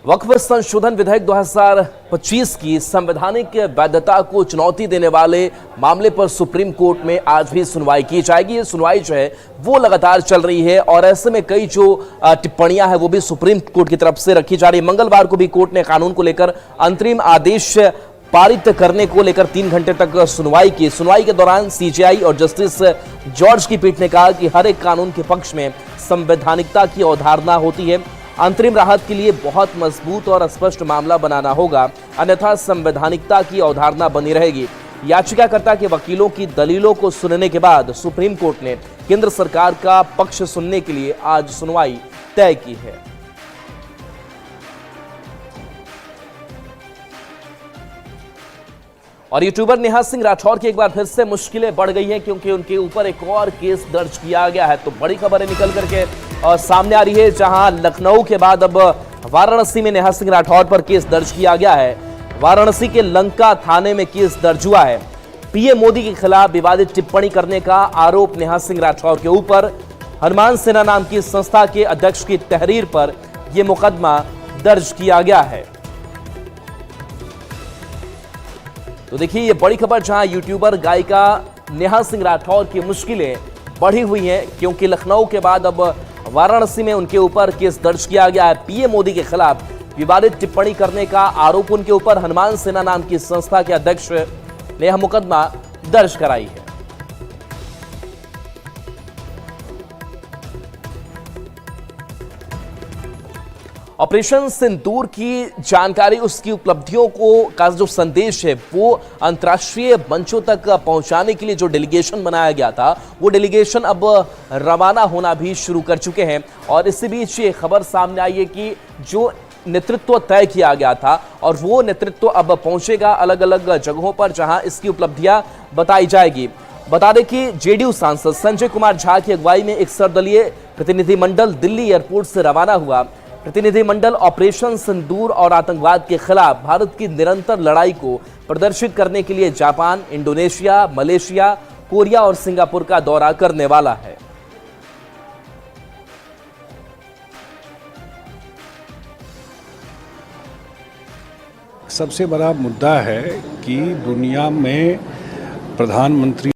वक्फ संशोधन विधेयक 2025 की संवैधानिक वैधता को चुनौती देने वाले मामले पर सुप्रीम कोर्ट में आज भी सुनवाई की जाएगी। ये सुनवाई जो है वो लगातार चल रही है और ऐसे में कई जो टिप्पणियां हैं वो भी सुप्रीम कोर्ट की तरफ से रखी जा रही है। मंगलवार को भी कोर्ट ने कानून को लेकर अंतरिम आदेश पारित करने को लेकर 3 घंटे तक सुनवाई की। सुनवाई के दौरान सीजेआई और जस्टिस जॉर्ज की पीठ ने कहा कि हर एक कानून के पक्ष में संवैधानिकता की अवधारणा होती है। अंतरिम राहत के लिए बहुत मजबूत और स्पष्ट मामला बनाना होगा, अन्यथा संवैधानिकता की अवधारणा बनी रहेगी। याचिकाकर्ता के वकीलों की दलीलों को सुनने के बाद सुप्रीम कोर्ट ने केंद्र सरकार का पक्ष सुनने के लिए आज सुनवाई तय की है। और यूट्यूबर नेहा सिंह राठौर की एक बार फिर से मुश्किलें बढ़ गई हैं क्योंकि उनके ऊपर एक और केस दर्ज किया गया है। तो बड़ी खबरें निकल करके और सामने आ रही है, जहां लखनऊ के बाद अब वाराणसी में नेहा सिंह राठौर पर केस दर्ज किया गया है। वाराणसी के लंका थाने में केस दर्ज हुआ है। पीएम मोदी के खिलाफ विवादित टिप्पणी करने का आरोप नेहा सिंह राठौर के ऊपर। हनुमान सेना नाम की संस्था के अध्यक्ष की तहरीर पर यह मुकदमा दर्ज किया गया है। तो देखिए ये बड़ी खबर, जहां यूट्यूबर गायिका नेहा सिंह राठौर की मुश्किलें बढ़ी हुई हैं क्योंकि लखनऊ के बाद अब वाराणसी में उनके ऊपर केस दर्ज किया गया है। पीएम मोदी के खिलाफ विवादित टिप्पणी करने का आरोप उनके ऊपर। हनुमान सेना नाम की संस्था के अध्यक्ष ने यह मुकदमा दर्ज कराई है। ऑपरेशन सिंदूर की जानकारी, उसकी उपलब्धियों का जो संदेश है वो अंतर्राष्ट्रीय मंचों तक पहुंचाने के लिए जो डेलीगेशन बनाया गया था वो डेलीगेशन अब रवाना होना भी शुरू कर चुके हैं। और इसी बीच ये खबर सामने आई है कि जो नेतृत्व तय किया गया था और वो नेतृत्व अब पहुंचेगा अलग अलग जगहों पर जहां इसकी उपलब्धियां बताई जाएगी। बता दें कि जेडीयू सांसद संजय कुमार झा की अगुवाई में एक सर्वदलीय प्रतिनिधिमंडल दिल्ली एयरपोर्ट से रवाना हुआ। प्रतिनिधिमंडल ऑपरेशन सिंदूर और आतंकवाद के खिलाफ भारत की निरंतर लड़ाई को प्रदर्शित करने के लिए जापान, इंडोनेशिया, मलेशिया, कोरिया और सिंगापुर का दौरा करने वाला है। सबसे बड़ा मुद्दा है कि दुनिया में प्रधानमंत्री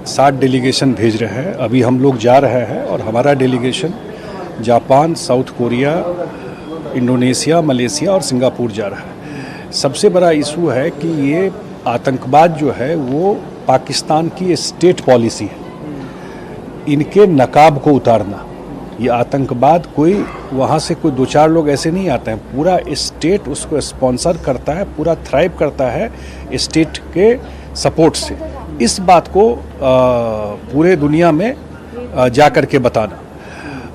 60 डेलीगेशन भेज रहे हैं। अभी हम लोग जा रहे हैं और हमारा delegation Japan, south Korea, Indonesia, Malaysia और सिंगापुर जा रहा है। सबसे बड़ा इशू है कि ये आतंकवाद जो है वो पाकिस्तान की स्टेट पॉलिसी है, इनके नकाब को उतारना। ये आतंकवाद कोई वहाँ से कोई 2-4 लोग ऐसे नहीं आते हैं, पूरा स्टेट उसको स्पॉन्सर करता है, पूरा थ्राइव करता है स्टेट के सपोर्ट से। इस बात को पूरे दुनिया में जा कर के बताना।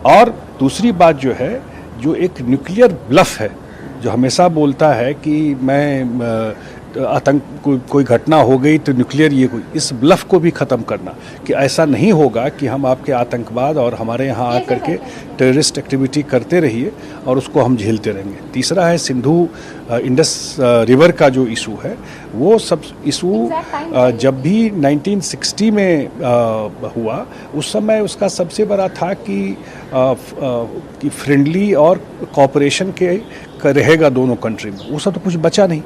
और दूसरी बात जो है, जो एक न्यूक्लियर ब्लफ है, जो हमेशा बोलता है कि मैं आतंक कोई घटना हो गई तो न्यूक्लियर ये कोई, इस ब्लफ को भी ख़त्म करना कि ऐसा नहीं होगा कि हम आपके आतंकवाद और हमारे यहाँ आकर के टेररिस्ट एक्टिविटी करते रहिए और उसको हम झेलते रहेंगे। तीसरा है सिंधु इंडस रिवर का जो इशू है, वो सब इशू जब भी 1960 में हुआ उस समय उसका सबसे बड़ा था कि फ्रेंडली और कोऑपरेशन के रहेगा दोनों कंट्री में। वो सब तो कुछ बचा नहीं।